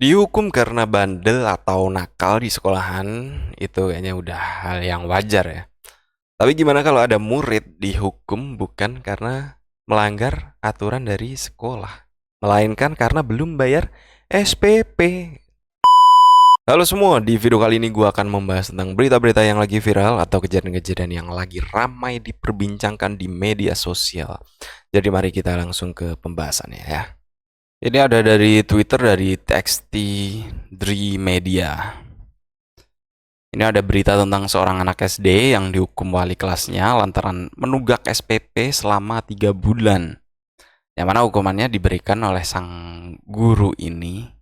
Dihukum karena bandel atau nakal di sekolahan itu kayaknya udah hal yang wajar ya. Tapi gimana kalau ada murid dihukum bukan karena melanggar aturan dari sekolah, melainkan karena belum bayar SPP? Halo semua, di video kali ini gue akan membahas tentang berita-berita yang lagi viral atau kejadian-kejadian yang lagi ramai diperbincangkan di media sosial. Jadi mari kita langsung ke pembahasannya ya. Ini ada dari Twitter dari TXT Dri Media. Ini ada berita tentang seorang anak SD yang dihukum wali kelasnya lantaran menunggak SPP selama 3 bulan. Yang mana hukumannya diberikan oleh sang guru ini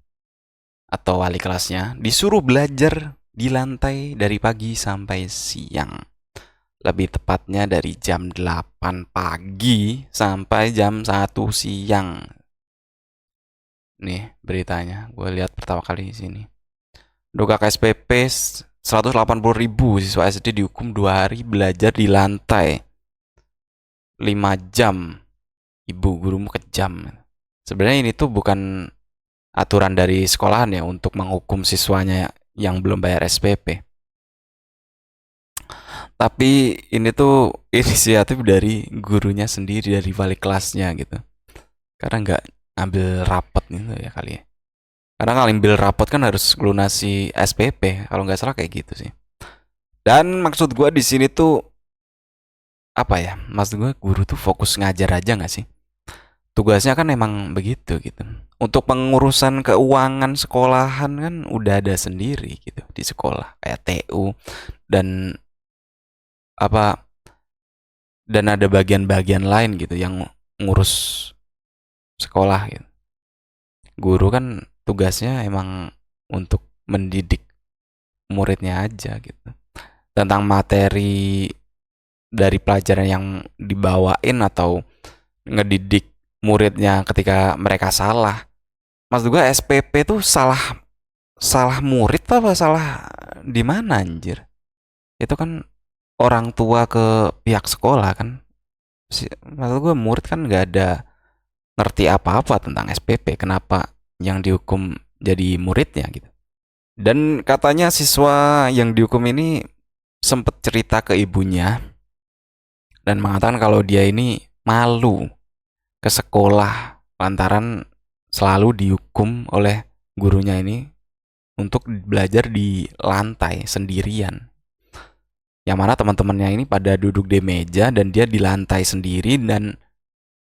atau wali kelasnya disuruh belajar di lantai dari pagi sampai siang. Lebih tepatnya dari jam 8 pagi sampai jam 1 siang. Nih beritanya, gue lihat pertama kali di sini. Dogak SPP 180.000 siswa SD dihukum 2 hari belajar di lantai 5 jam. Ibu gurumu kejam. Sebenarnya ini tuh bukan aturan dari sekolahan ya untuk menghukum siswanya yang belum bayar SPP. Tapi ini tuh inisiatif dari gurunya sendiri, dari wali kelasnya gitu. Karena nggak ambil rapot gitu ya kali ya. Karena kalau ambil rapot kan harus lunasi SPP, kalau nggak salah kayak gitu sih. Dan maksud gue di sini tuh apa ya? Maksud gue guru tuh fokus ngajar aja nggak sih? Tugasnya kan emang begitu gitu. Untuk pengurusan keuangan sekolahan kan udah ada sendiri gitu di sekolah kayak TU dan apa dan ada bagian-bagian lain gitu yang ngurus sekolah gitu. Guru kan tugasnya emang untuk mendidik muridnya aja gitu. Tentang materi dari pelajaran yang dibawain atau ngedidik muridnya ketika mereka salah. Maksud gue SPP tuh salah salah murid apa salah di mana anjir? Itu kan orang tua ke pihak sekolah kan. Maksud gue murid kan nggak ada ngerti apa-apa tentang SPP. Kenapa yang dihukum jadi muridnya gitu? Dan katanya siswa yang dihukum ini sempet cerita ke ibunya dan mengatakan kalau dia ini malu ke sekolah lantaran selalu dihukum oleh gurunya ini untuk belajar di lantai sendirian. Yang mana teman-temannya ini pada duduk di meja dan dia di lantai sendiri dan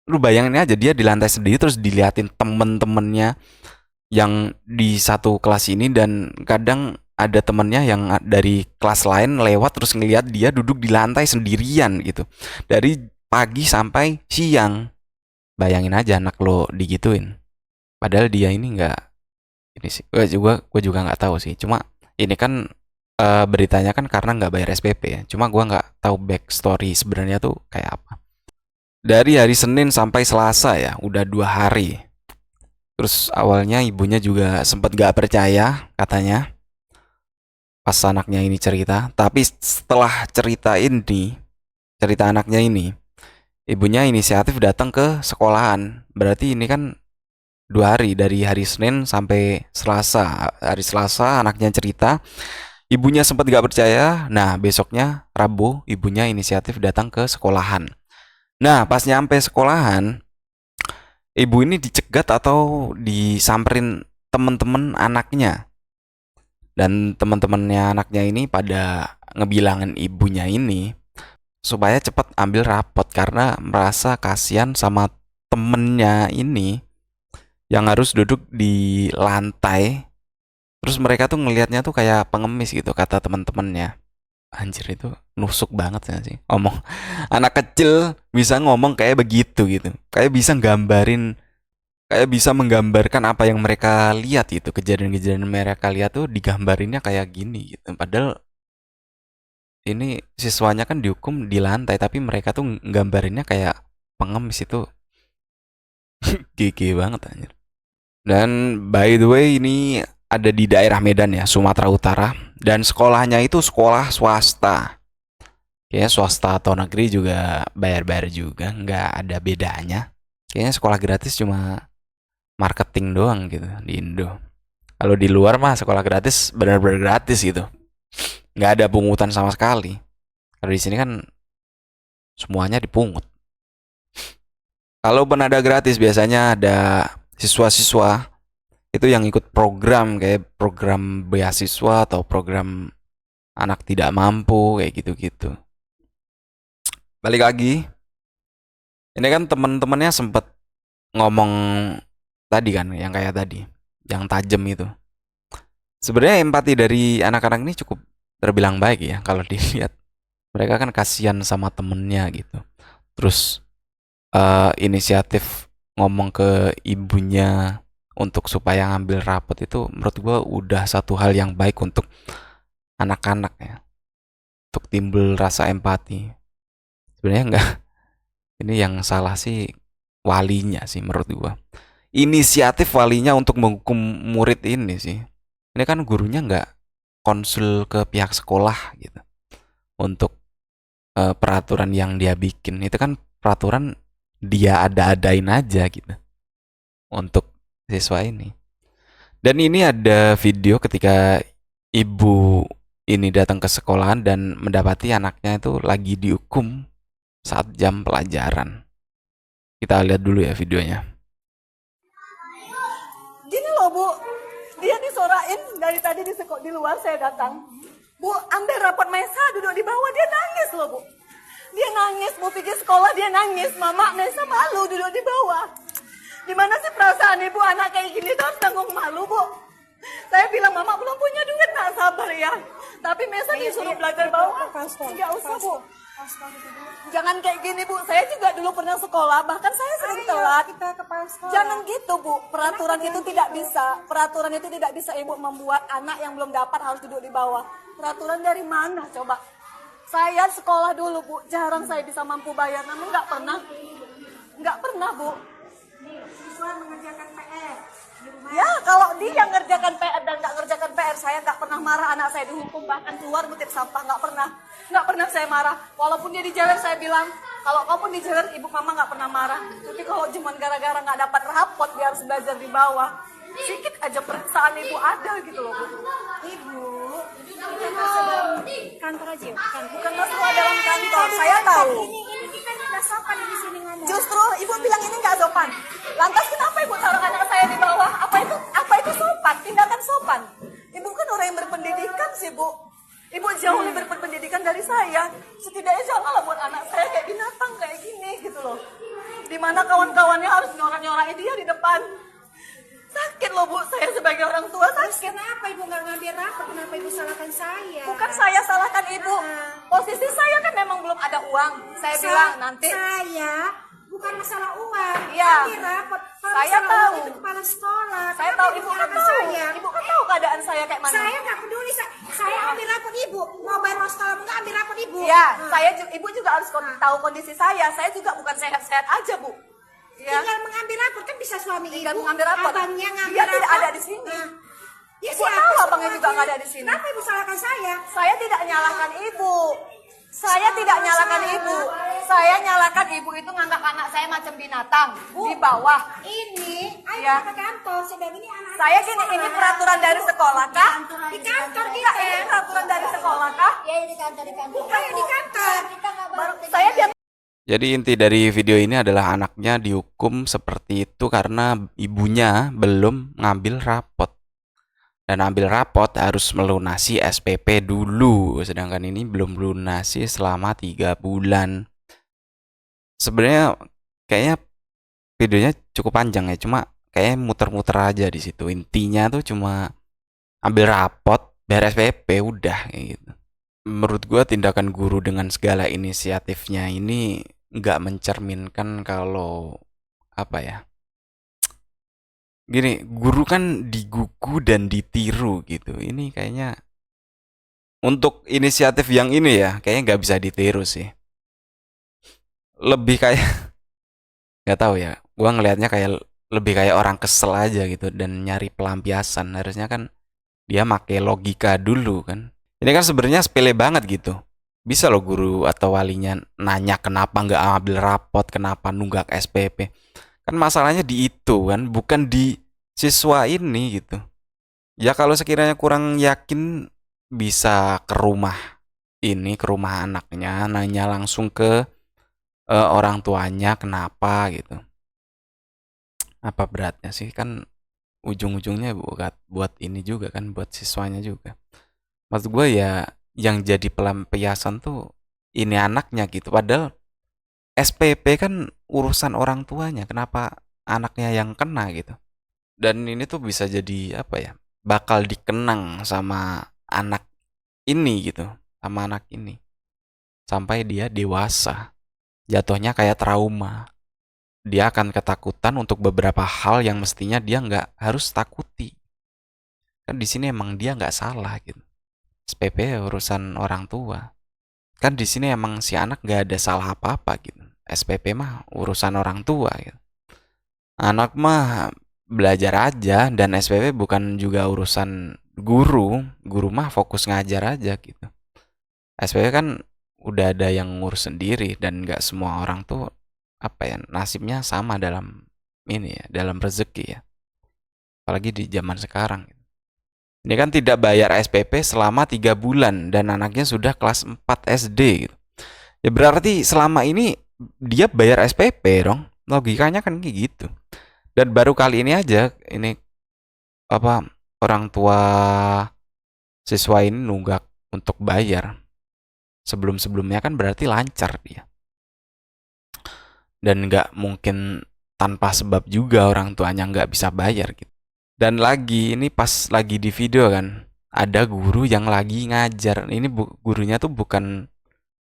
lu bayangin aja dia di lantai sendiri terus diliatin temen-temennya yang di satu kelas ini dan kadang ada temennya yang dari kelas lain lewat terus ngeliat dia duduk di lantai sendirian gitu dari pagi sampai siang. Bayangin aja anak lo digituin. Padahal dia ini nggak ini sih. Gue juga nggak tahu sih. Cuma ini kan beritanya kan karena nggak bayar SPP ya. Cuma gue nggak tahu backstory sebenarnya tuh kayak apa. Dari hari Senin sampai Selasa ya, udah 2 hari. Terus awalnya ibunya juga sempat gak percaya katanya pas anaknya ini cerita. Tapi setelah cerita anaknya ini, ibunya inisiatif datang ke sekolahan. Berarti ini kan 2 hari dari hari Senin sampai Selasa. Hari Selasa anaknya cerita, ibunya sempat gak percaya. Nah besoknya Rabu ibunya inisiatif datang ke sekolahan. Nah pas nyampe sekolahan, ibu ini dicegat atau disamperin temen-temen anaknya. Dan teman-temannya anaknya ini pada ngebilangin ibunya ini supaya cepat ambil rapot karena merasa kasihan sama temennya ini yang harus duduk di lantai. Terus mereka tuh ngelihatnya tuh kayak pengemis gitu kata teman-temannya. Anjir itu nusuk banget ya sih. Ngomong anak kecil bisa ngomong kayak begitu gitu. Kayak bisa menggambarkan apa yang mereka lihat itu, kejadian-kejadian mereka lihat tuh digambarinnya kayak gini gitu. Padahal ini siswanya kan dihukum di lantai tapi mereka tuh nggambarinnya kayak pengemis itu. GG banget anjir. Dan by the way ini ada di daerah Medan ya, Sumatera Utara. Dan sekolahnya itu sekolah swasta. Kayaknya swasta atau negeri juga bayar-bayar juga, nggak ada bedanya. Kayaknya sekolah gratis cuma marketing doang gitu di Indo. Kalau di luar mah sekolah gratis benar-benar gratis gitu, nggak ada pungutan sama sekali. Kalau di sini kan semuanya dipungut. Kalaupun ada gratis, biasanya ada siswa-siswa itu yang ikut program kayak program beasiswa atau program anak tidak mampu kayak gitu-gitu. Balik lagi, ini kan teman-temannya sempet ngomong tadi kan, yang kayak tadi, yang tajam itu. Sebenarnya empati dari anak-anak ini cukup terbilang baik ya kalau dilihat. Mereka kan kasihan sama temennya gitu. Terus inisiatif ngomong ke ibunya untuk supaya ngambil rapot itu menurut gua udah satu hal yang baik untuk anak-anak ya. Untuk timbul rasa empati. Sebenarnya enggak, ini yang salah sih walinya sih menurut gua. Inisiatif walinya untuk menghukum murid ini sih. Ini kan gurunya nggak konsul ke pihak sekolah gitu untuk peraturan yang dia bikin. Itu kan peraturan dia ada-adain aja gitu untuk siswa ini. Dan ini ada video ketika ibu ini datang ke sekolahan dan mendapati anaknya itu lagi dihukum saat jam pelajaran. Kita lihat dulu ya videonya. Gini loh Bu, dia disorain dari tadi di luar saya datang. Bu, ambil rapot Mesa duduk di bawah, dia nangis loh Bu. Dia nangis, Bu pikir sekolah dia nangis. Mama, Mesa malu duduk di bawah. Gimana sih perasaan ibu anak kayak gini tuh harus tanggung malu Bu. Saya bilang Mama belum punya duit, nak sabar ya. Tapi Mesa disuruh belajar bawah. Enggak usah Bu. Jangan kayak gini Bu, saya juga dulu pernah sekolah, bahkan saya sering telat. Jangan gitu Bu, peraturan itu tidak bisa. Peraturan itu tidak bisa Ibu membuat anak yang belum dapat harus duduk di bawah. Peraturan dari mana coba? Saya sekolah dulu Bu, jarang saya bisa mampu bayar, namun nggak pernah Bu. Siswa mengerjakan PR di rumah. Ya kalau dia ngerjakan PR dan nggak ngerjakan PR, saya nggak pernah marah anak saya dihukum, bahkan keluar ngutip sampah, nggak pernah saya marah. Walaupun dia dijewer saya bilang, kalau kamu dijewer ibu mama nggak pernah marah. Tapi kalau cuma gara-gara nggak dapat rapot dia harus belajar di bawah, sedikit aja perasaan ibu ada gitu loh Bu. Ibu, kita masuk dalam kantor aja, Bukan masalah dalam kantor, saya tahu. Ini kita nggak sopan di sini ngomong. Justru ibu bilang ini nggak sopan. Lantas kenapa ibu taruh anak saya di bawah? Apa itu sopan? Tindakan sopan. Ibu kan orang yang berpendidikan sih Bu. Ibu jauh lebih berpendidikan dari saya. Setidaknya janganlah buat anak saya kayak binatang kayak gini gitu loh. Dimana kawan-kawannya harus nyorak-nyorakin dia di depan. Sakit loh Bu, saya sebagai orang tua Terus sakit. kenapa ibu nggak ngambil rapor? Kenapa ibu salahkan saya? Bukan saya salahkan ibu. Posisi saya kan memang belum ada uang. Saya bilang nanti. Saya bukan masalah uang. Iya. Ambil rapor. Kalau Saya masalah tahu. uang itu kepala sekolah. Saya Kenapa tahu ibu kan menyalahkan tahu. saya? Ibu kan tahu keadaan saya kayak mana. Saya nggak peduli. Saya ambil rapor ibu. Mau bayar uang sekolah nggak ambil rapor ibu. Iya, ibu juga harus tahu kondisi saya. Saya juga bukan sehat-sehat aja, Bu. Ya. Tinggal mengambil rapor kan bisa suami Tinggal ibu. mengambil rapor. Abangnya ngambil Dia rapor. tidak ada di sini. Ya, Ibu siapa tahu sih abangnya juga orangnya? nggak ada di sini. Kenapa ibu salahkan saya? Saya tidak nyalahkan ibu. Saya tidak nyalahkan ibu. Saya nyalahkan ibu itu nganggap anak saya macam binatang di bawah. Ini, ayo Ya. kita ke kantor. Sedang ini anak. Saya gini, ini peraturan dari sekolah kah? Di kantor Enggak, kita. ini peraturan dari sekolah kah? Ya di kantor. Ayo di kantor. Kita nggak Baru saya diam. Jadi inti dari video ini adalah anaknya dihukum seperti itu karena ibunya belum ngambil rapot. Dan ambil rapot harus melunasi SPP dulu. Sedangkan ini belum lunasi selama 3 bulan. Sebenarnya kayaknya videonya cukup panjang ya. Cuma kayaknya muter-muter aja di situ. Intinya tuh cuma ambil rapot, bayar SPP, udah kayak gitu. Menurut gua tindakan guru dengan segala inisiatifnya ini nggak mencerminkan kalau apa ya, gini, guru kan digugu dan ditiru gitu. Ini kayaknya untuk inisiatif yang ini ya kayaknya nggak bisa ditiru sih. Lebih kayak nggak tahu ya, gua ngelihatnya kayak lebih kayak orang kesel aja gitu dan nyari pelampiasan. Harusnya kan dia make logika dulu kan. Ini kan sebenarnya sepele banget gitu. Bisa loh guru atau walinya nanya kenapa nggak ambil rapot, kenapa nunggak SPP. Kan masalahnya di itu kan, bukan di siswa ini gitu. Ya kalau sekiranya kurang yakin bisa ke rumah ke rumah anaknya, nanya langsung ke orang tuanya kenapa gitu. Apa beratnya sih kan ujung-ujungnya buat ini juga kan buat siswanya juga. Maksud gue ya yang jadi pelampiasan tuh ini anaknya gitu. Padahal SPP kan urusan orang tuanya. Kenapa anaknya yang kena gitu? Dan ini tuh bisa jadi apa ya? Bakal dikenang sama anak ini gitu, sama anak ini sampai dia dewasa. Jatuhnya kayak trauma. Dia akan ketakutan untuk beberapa hal yang mestinya dia nggak harus takuti. Kan di sini emang dia nggak salah gitu. SPP urusan orang tua. Kan di sini emang si anak nggak ada salah apa-apa gitu. SPP mah urusan orang tua gitu. Anak mah belajar aja dan SPP bukan juga urusan guru. Guru mah fokus ngajar aja gitu. SPP kan udah ada yang ngurus sendiri dan nggak semua orang tuh apa ya nasibnya sama dalam ini ya dalam rezeki ya. Apalagi di zaman sekarang. Ini kan tidak bayar SPP selama 3 bulan dan anaknya sudah kelas 4 SD gitu. Ya berarti selama ini dia bayar SPP dong. Logikanya kan kayak gitu. Dan baru kali ini aja ini apa orang tua siswa ini nunggak untuk bayar. Sebelum-sebelumnya kan berarti lancar dia. Dan nggak mungkin tanpa sebab juga orang tuanya nggak bisa bayar gitu. Dan lagi ini pas lagi di video kan ada guru yang lagi ngajar. Ini gurunya tuh bukan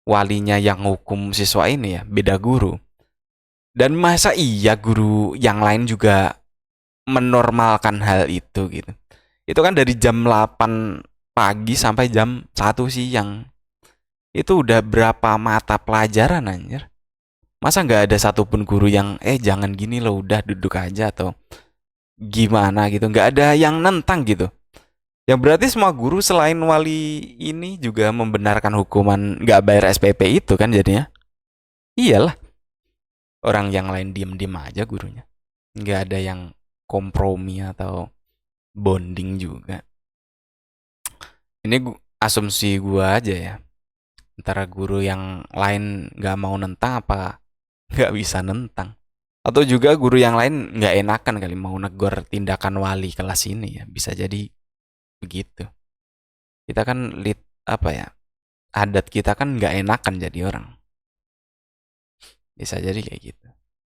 walinya yang hukum siswa ini ya, beda guru. Dan masa iya guru yang lain juga menormalkan hal itu gitu. Itu kan dari jam 8 pagi sampai jam 1 siang. Itu udah berapa mata pelajaran anjir. Masa nggak ada satupun guru yang jangan gini loh udah duduk aja atau gimana gitu. Nggak ada yang nentang gitu. Yang berarti semua guru selain wali ini juga membenarkan hukuman nggak bayar SPP itu kan jadinya. Iyalah. Orang yang lain diem-diem aja gurunya. Nggak ada yang kompromi atau bonding juga. Ini asumsi gua aja ya. Antara guru yang lain nggak mau nentang apa nggak bisa nentang. Atau juga guru yang lain nggak enakan kali mau negor tindakan wali kelas ini ya. Bisa jadi begitu. Kita kan apa ya? Adat kita kan nggak enakan jadi orang. Bisa jadi kayak gitu.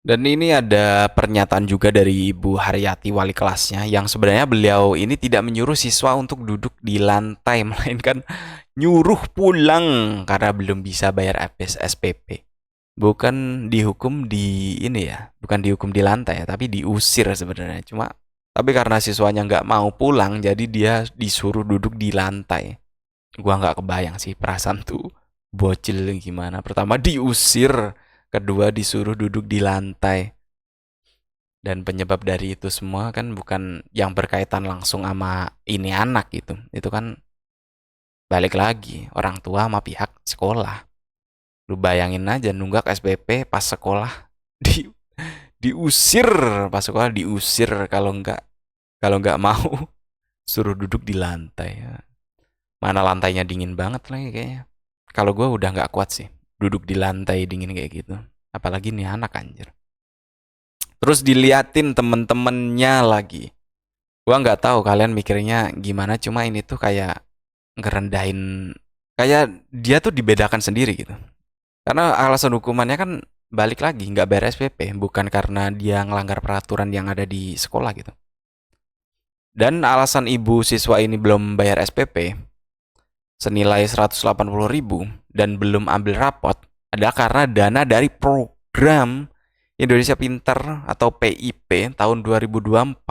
Dan ini ada pernyataan juga dari Ibu Haryati wali kelasnya yang sebenarnya beliau ini tidak menyuruh siswa untuk duduk di lantai melainkan nyuruh pulang karena belum bisa bayar SPP. Bukan dihukum di ini ya, bukan dihukum di lantai ya, tapi diusir sebenarnya. Tapi karena siswanya nggak mau pulang, jadi dia disuruh duduk di lantai. Gua nggak kebayang sih perasaan tuh bocil gimana. Pertama diusir, kedua disuruh duduk di lantai. Dan penyebab dari itu semua kan bukan yang berkaitan langsung sama ini anak gitu. Itu kan balik lagi orang tua sama pihak sekolah. Lu bayangin aja nunggak SPP pas sekolah di diusir pas sekolah diusir kalau nggak mau suruh duduk di lantai. Mana lantainya dingin banget lagi kayaknya. Kalau gue udah nggak kuat sih duduk di lantai dingin kayak gitu. Apalagi nih anak anjir. Terus diliatin temen-temennya lagi. Gua nggak tahu kalian mikirnya gimana. Cuma ini tuh kayak ngerendahin. Kayak dia tuh dibedakan sendiri gitu. Karena alasan hukumannya kan balik lagi nggak bayar SPP. Bukan karena dia ngelanggar peraturan yang ada di sekolah gitu. Dan alasan ibu siswa ini belum bayar SPP senilai 180.000 dan belum ambil rapot adalah karena dana dari program Indonesia Pintar atau PIP tahun 2024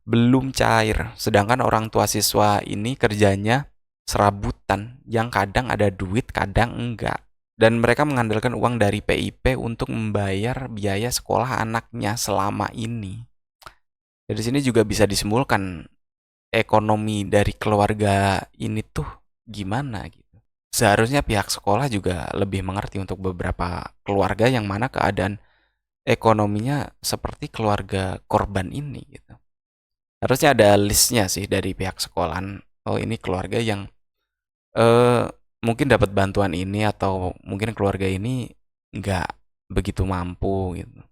belum cair. Sedangkan orang tua siswa ini kerjanya serabutan yang kadang ada duit, kadang enggak. Dan mereka mengandalkan uang dari PIP untuk membayar biaya sekolah anaknya selama ini. Dari sini juga bisa disimulkan ekonomi dari keluarga ini tuh gimana gitu. Seharusnya pihak sekolah juga lebih mengerti untuk beberapa keluarga yang mana keadaan ekonominya seperti keluarga korban ini gitu. Harusnya ada listnya sih dari pihak sekolahan. Oh, ini keluarga yang eh mungkin dapat bantuan ini, atau mungkin keluarga ini nggak begitu mampu gitu.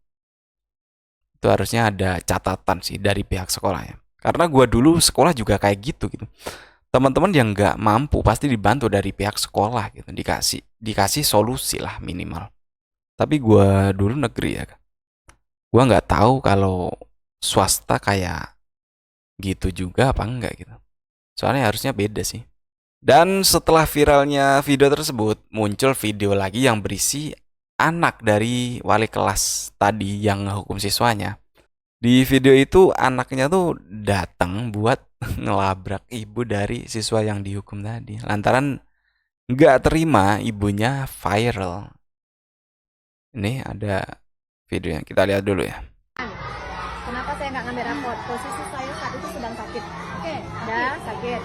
Itu harusnya ada catatan sih dari pihak sekolah ya. Karena gua dulu sekolah juga kayak gitu. Teman-teman yang nggak mampu pasti dibantu dari pihak sekolah gitu, dikasih solusi lah minimal. Tapi gua dulu negeri ya, gua nggak tahu kalau swasta kayak gitu juga apa enggak gitu. Soalnya harusnya beda sih. Dan setelah viralnya video tersebut, muncul video lagi yang berisi anak dari wali kelas tadi yang ngehukum siswanya. Di video itu anaknya tuh datang buat ngelabrak ibu dari siswa yang dihukum tadi. Lantaran nggak terima ibunya viral. Ini ada videonya, kita lihat dulu ya. Kenapa saya nggak ngambil rapot? Posisi saya saat itu sedang sakit. Oke, dah sakit.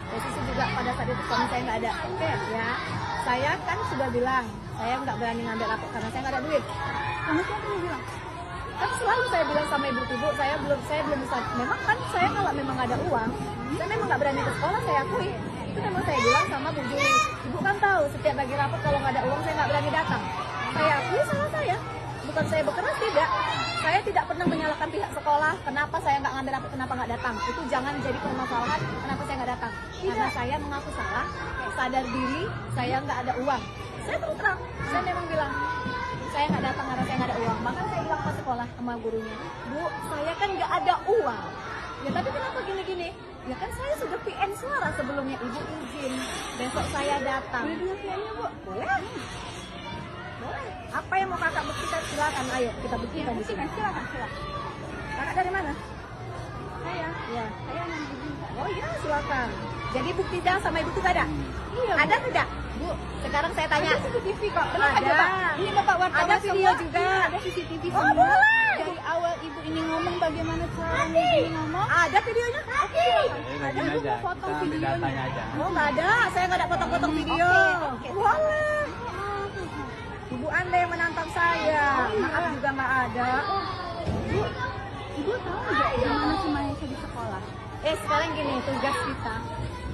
Posisi juga pada saat itu suami saya nggak ada. Oke, ya. Saya kan sudah bilang, saya nggak berani ngambil rapot karena saya nggak ada duit. Kamu siapa yang bilang? Kan selalu saya bilang sama ibu-ibu, saya belum bisa. Memang kan saya kalau memang ada uang, saya memang nggak berani ke sekolah, saya akui. Itu memang saya bilang sama Bu Juli. Ibu kan tahu setiap bagi rapot kalau nggak ada uang saya nggak berani datang. Saya akui salah saya. Bukan saya bekeras, tidak. Saya tidak pernah menyalahkan pihak sekolah. Kenapa saya nggak ngambil rapot, kenapa nggak datang? Itu jangan jadi permasalahan. Kenapa saya nggak datang? Karena saya mengaku salah, sadar diri, saya nggak ada uang. Saya terus terang, saya memang bilang, saya nggak datang karena saya nggak ada uang. Bahkan saya bilang ke sekolah sama gurunya, Bu, saya kan nggak ada uang. Ya tapi kenapa gini-gini? Ya kan saya sudah PN suara sebelumnya, Ibu izin. Besok saya datang. Boleh dengar PN-nya, Bu? Boleh. Boleh. Apa yang mau kakak buktikan? Silakan, ayo kita buktikan. Ya, buktikan, silakan. Kakak dari mana? Saya. Ya. Saya yang izin. Oh iya, silakan. Jadi bukti dah sama ibu tuh gak ada? Iya. Ada tidak? Bu, sekarang saya tanya. Ada CCTV kok. Ada. Ini Bapak wartawan. Ada video juga. Ada CCTV semua. Oh, boleh. Dari awal ibu ini ngomong bagaimana cara ini ngomong. Ada videonya? Oke. Ada, Bu, mau potong videonya. Oh, nggak ada. Saya nggak ada potong-potong video. Oke. Boleh. Ibu Anda yang menantang saya. Maaf juga nggak ada. Ibu tahu nggak gimana semuanya di sekolah? Sekarang gini, tugas kita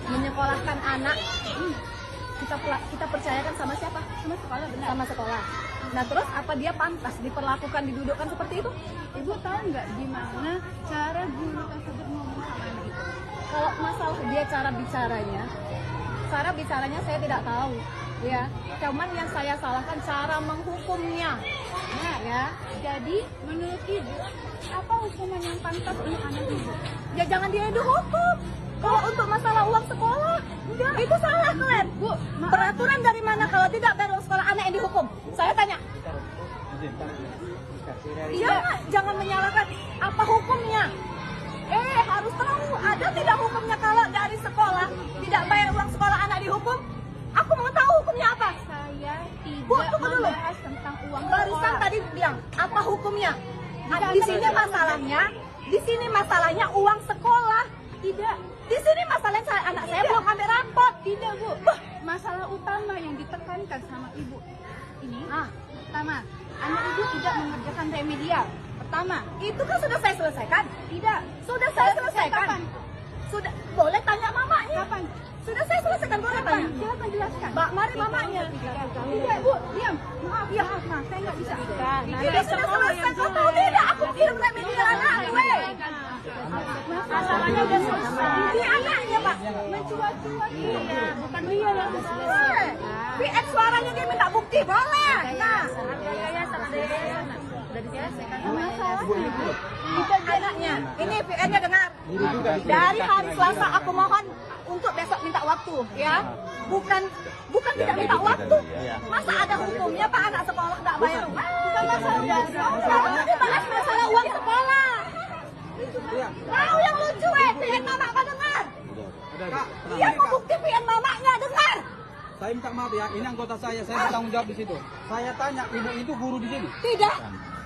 menyekolahkan anak. Kita percayakan sama siapa? Sama sekolah, benar. Sama sekolah. Nah terus apa dia pantas diperlakukan, didudukkan seperti itu? Ibu tahu nggak gimana cara guru tersebut ngomong sama anak itu? Kalau masalah dia cara bicaranya saya tidak tahu. Ya, cuman yang saya salahkan cara menghukumnya. Nah, ya. Jadi menurut ibu, apa hukuman yang pantas untuk anak ibu? Ya jangan dia dihukum. Kalau untuk masalah uang sekolah, enggak. Itu salah, Klen. Bu, peraturan dari mana kalau tidak bayar uang sekolah anak yang dihukum? Saya tanya. Iya, jangan menyalahkan apa hukumnya. Harus tahu ada tidak hukumnya kalau dari sekolah tidak bayar uang sekolah anak dihukum? Aku mau tahu hukumnya apa? Saya tidak membahas tentang uang sekolah. Barusan tadi bilang apa hukumnya? Di sini masalahnya uang sekolah. Tidak. Di sini masalahnya anak saya belum ambil rapot. Tidak, Bu. Masalah utama yang ditekankan sama ibu ini. Pertama, anak ibu tidak mengerjakan remedial. Pertama, itu kan sudah saya selesaikan. Tidak. Sudah saya selesaikan. Kapan? Sudah. Boleh tanya mamanya. Kapan? Sudah saya selesaikan, boleh tanya. Silakan jelaskan. Mbak, mari mamanya. Tidak, Bu, diam. Maaf, saya nggak bisa. Tidak, sudah selesai. Kau tahu tidak, aku kirim remedial anak gue. Masalahnya udah selesai. Ini anaknya, Pak. Mencuat-cuat. Iya, bukan dia yang selesai. PN suaranya dia minta bukti, boleh. Nah, anaknya, ini PN-nya dengar. Dari hari Selasa aku mohon untuk besok minta waktu, ya. Bukan tidak minta waktu. Masa ada hukumnya Pak anak sekolah nggak bayar? Bukan masalah uang sekolah. Ini bahas masalah uang sekolah. Tahu yang lucu PN mama apa dengar? Dia mau bukti PN mamanya dengar. Saya minta maaf ya, ini anggota saya bertanggung jawab di situ. Saya tanya, ibu itu guru di sini? Tidak.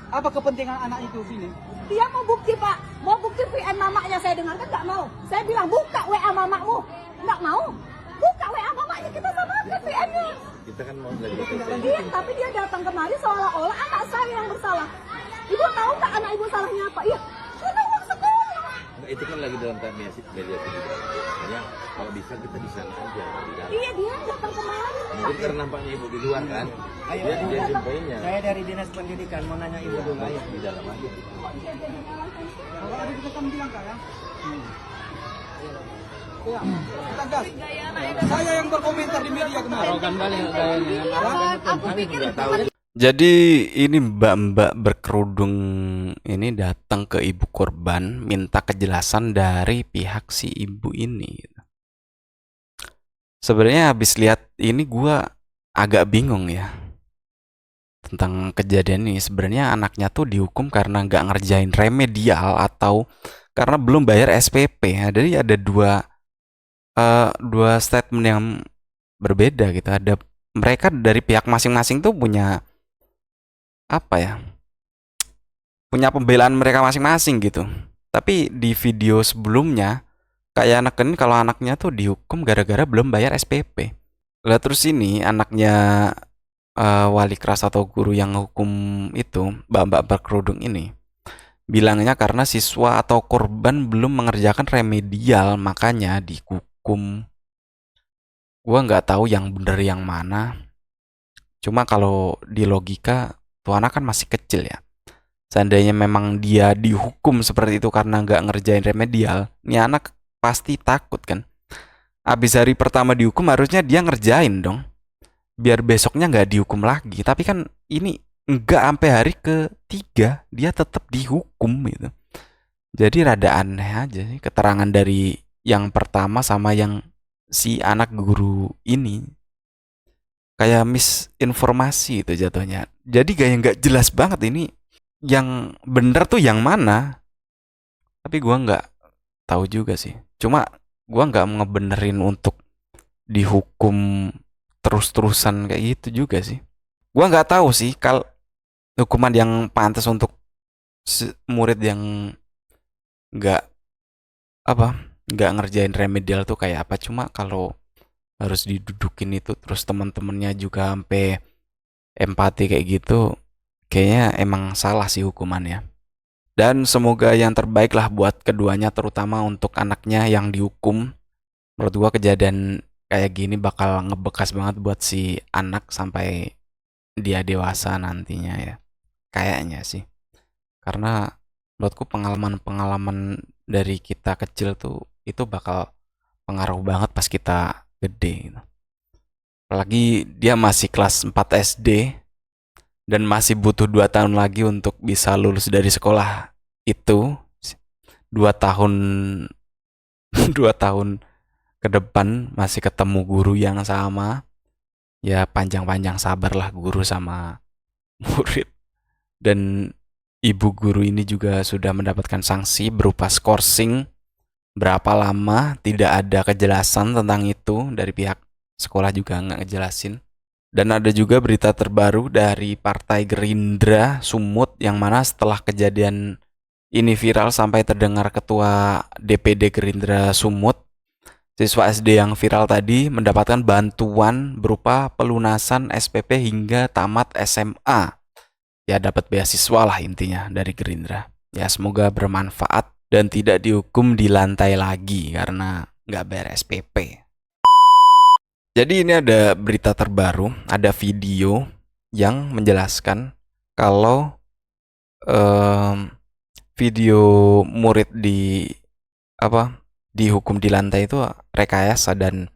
Apa kepentingan anak itu sini? Dia mau bukti, Pak. Mau bukti PN mamanya saya dengarkan nggak mau. Saya bilang buka WA mamamu. Nggak mau. Buka WA mamanya kita sama PN-nya. Kita kan mau belajar. Iya, tapi dia datang kemari seolah-olah anak saya yang bersalah. Ibu tahu nggak anak ibu salahnya apa? Iya, karena uang sekolah. Enggak, itu kan lagi dalam tahap mediasi juga. Makanya kalau bisa kita di sana aja di dalam. Iya, dia datang kemarin. Mungkin karena nampaknya ibu di luar kan. Dia jumpainnya. Saya dari dinas pendidikan mau nanya ibu dulu. Ayo. Di dalam aja. Kalau ada kita kan bilang kak ya. Ya, kita gas. Saya yang berkomentar di media kemarin. Kami juga tahu. Jadi ini mbak-mbak berkerudung ini datang ke ibu korban minta kejelasan dari pihak si ibu ini. Sebenarnya habis lihat ini gua agak bingung ya tentang kejadian ini. Sebenarnya anaknya tuh dihukum karena nggak ngerjain remedial atau karena belum bayar SPP. Nah, jadi ada dua statement yang berbeda gitu. Ada mereka dari pihak masing-masing tuh punya apa ya, punya pembelaan mereka masing-masing gitu. Tapi di video sebelumnya kayak anak ini kalau anaknya tuh dihukum gara-gara belum bayar SPP. Lah terus ini anaknya wali kelas atau guru yang hukum itu mbak-mbak berkerudung ini bilangnya karena siswa atau korban belum mengerjakan remedial makanya dihukum. Gua nggak tahu yang bener yang mana. Cuma kalau di logika tuh anak kan masih kecil ya. Seandainya memang dia dihukum seperti itu karena nggak ngerjain remedial, ini anak pasti takut kan. Abis hari pertama dihukum harusnya dia ngerjain dong, biar besoknya nggak dihukum lagi. Tapi kan ini nggak sampai hari ketiga dia tetap dihukum gitu. Jadi rada aneh aja sih keterangan dari yang pertama sama yang si anak guru ini. Kayak misinformasi itu jatuhnya. Jadi kayak nggak jelas banget ini yang bener tuh yang mana. Tapi gua nggak tahu juga sih. Cuma gua nggak ngebenerin untuk dihukum terus-terusan kayak gitu juga sih. Gua nggak tahu sih kalau hukuman yang pantas untuk murid yang nggak nggak ngerjain remedial tuh kayak apa. Cuma kalau harus didudukin itu terus teman-temannya juga sampai empati kayak gitu, kayaknya emang salah sih hukumannya. Dan semoga yang terbaik lah buat keduanya, terutama untuk anaknya yang dihukum. Menurut gua kejadian kayak gini bakal ngebekas banget buat si anak sampai dia dewasa nantinya ya, kayaknya sih. Karena menurutku pengalaman-pengalaman dari kita kecil tuh itu bakal pengaruh banget pas kita gede gitu. Apalagi dia masih kelas 4 SD dan masih butuh 2 tahun lagi untuk bisa lulus dari sekolah itu. 2 tahun 2 tahun ke depan masih ketemu guru yang sama. Ya panjang-panjang sabarlah guru sama murid. Dan ibu guru ini juga sudah mendapatkan sanksi berupa skorsing. Berapa lama tidak ada kejelasan tentang itu dari pihak sekolah juga nggak ngejelasin. Dan ada juga berita terbaru dari Partai Gerindra Sumut yang mana setelah kejadian ini viral sampai terdengar ketua DPD Gerindra Sumut, siswa SD yang viral tadi mendapatkan bantuan berupa pelunasan SPP hingga tamat SMA. Ya dapat beasiswa lah intinya dari Gerindra. Ya semoga bermanfaat dan tidak dihukum di lantai lagi karena nggak bayar SPP. Jadi ini ada berita terbaru, ada video yang menjelaskan kalau video murid dihukum di lantai itu rekayasa, dan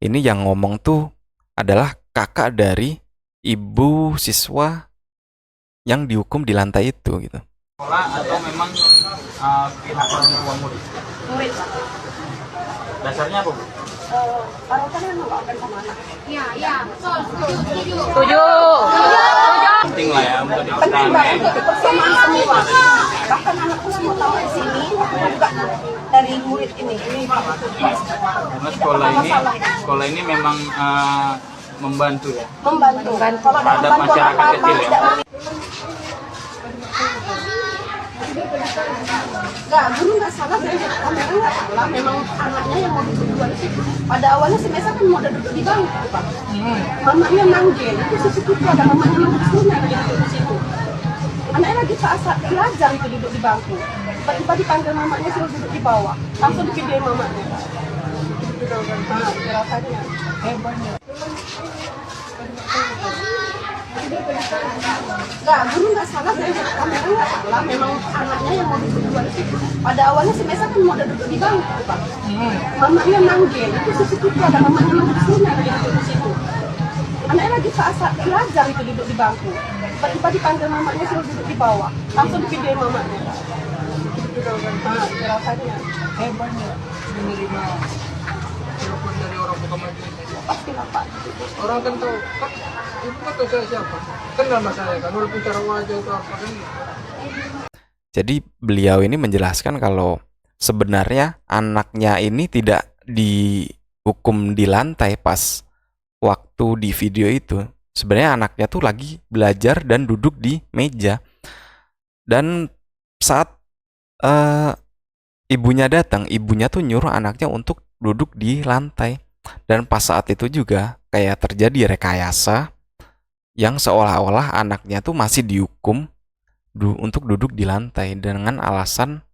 ini yang ngomong tuh adalah kakak dari ibu siswa yang dihukum di lantai itu gitu. Sekolah atau memang pihak orang murid? Murid, Pak. Dasarnya apa, Bu? Parutan memang nggak akan sama anak. Iya, setuju. Penting lah ya untuk Penting diketahui. banget kebersamaan semua. Bahkan anakku semua tahu di sini juga dari murid ini. Karena sekolah ini memang membantu ya. Membantu. Kalau ada Terhadap bantuan masyarakat apa-apa kecil ya. tidak Enggak, guru nggak salah, kamera nggak salah. Memang anaknya yang mau duduk di situ. Pada awalnya si Mesa kan mau duduk di bangku, Pak. Mamanya manggil, itu di situ ada mamanya manggil yang duduk di situ. Anaknya lagi saat belajar itu duduk di bangku. Tiba-tiba dipanggil mamanya suruh duduk di bawah. Langsung divideoin mamanya. Rasanya hebatnya. Enggak, guru nggak salah, saya lihat kamera nggak salah. Memang anaknya yang mau duduk di bawah situ. Pada awalnya si Mesa kan mau duduk di bangku, Pak. Mamanya manggil, itu CCTV ada mamanya yang di sini, dia duduk di situ. Anaknya lagi saat belajar itu duduk di bangku. Tiba-tiba dipanggil mamanya suruh duduk di bawah. Langsung divideoin mamanya. Rasanya Hebatnya menerima telepon dari orang pertama itu. pasti lah, Pak. Orang kan tahu, kan itu kan tahu saya siapa. Kenal sama saya kan, walaupun cara wajah atau apa kan. Jadi beliau ini menjelaskan kalau sebenarnya anaknya ini tidak dihukum di lantai pas waktu di video itu. Sebenarnya anaknya tuh lagi belajar dan duduk di meja. Dan saat ibunya datang, ibunya tuh nyuruh anaknya untuk duduk di lantai. Dan pas saat itu juga kayak terjadi rekayasa yang seolah-olah anaknya tuh masih dihukum untuk duduk di lantai dengan alasan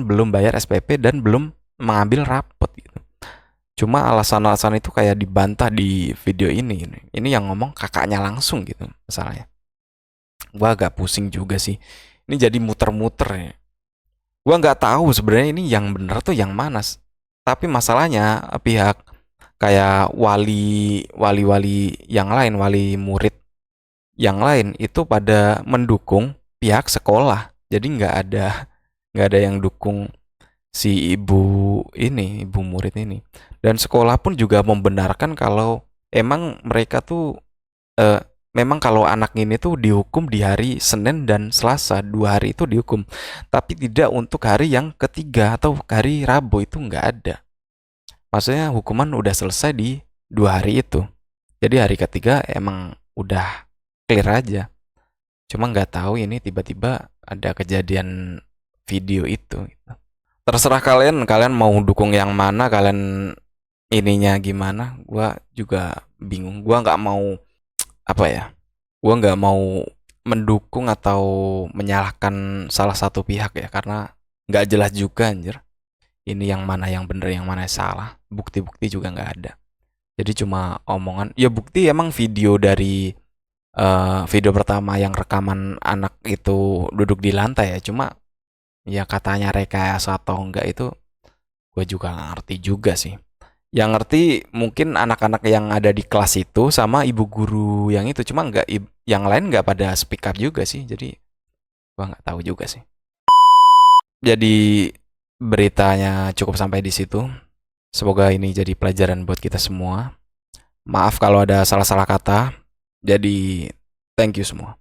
belum bayar SPP dan belum mengambil rapot gitu. Cuma alasan-alasan itu kayak dibantah di video ini. Ini yang ngomong kakaknya langsung gitu masalahnya. Gua agak pusing juga sih. Ini jadi muter-muter ya. Gua nggak tahu sebenarnya ini yang bener tuh yang mana. Tapi masalahnya pihak kayak wali yang lain, wali murid yang lain itu pada mendukung pihak sekolah. Jadi nggak ada yang dukung si ibu murid ini. Dan sekolah pun juga membenarkan kalau emang mereka tuh memang kalau anak ini tuh dihukum di hari Senin dan Selasa, 2 hari itu dihukum. Tapi tidak untuk hari yang ketiga atau hari Rabu, itu nggak ada. Maksudnya hukuman udah selesai di 2 hari itu. Jadi hari ketiga emang udah clear aja. Cuma nggak tahu ini tiba-tiba ada kejadian video itu. Terserah kalian mau dukung yang mana, kalian ininya gimana. Gua juga bingung. Gua nggak mau mendukung atau menyalahkan salah satu pihak ya, karena nggak jelas juga anjir. Ini yang mana yang bener, yang mana yang salah. Bukti-bukti juga nggak ada. Jadi cuma omongan. Ya bukti emang video dari video pertama yang rekaman anak itu duduk di lantai ya. Cuma ya katanya rekayasa atau enggak itu gue juga nggak ngerti juga sih. Yang ngerti mungkin anak-anak yang ada di kelas itu sama ibu guru yang itu. Cuma nggak, yang lain nggak pada speak up juga sih. Jadi gue nggak tahu juga sih. Jadi beritanya cukup sampai di situ. Semoga ini jadi pelajaran buat kita semua. Maaf kalau ada salah-salah kata. Jadi thank you semua.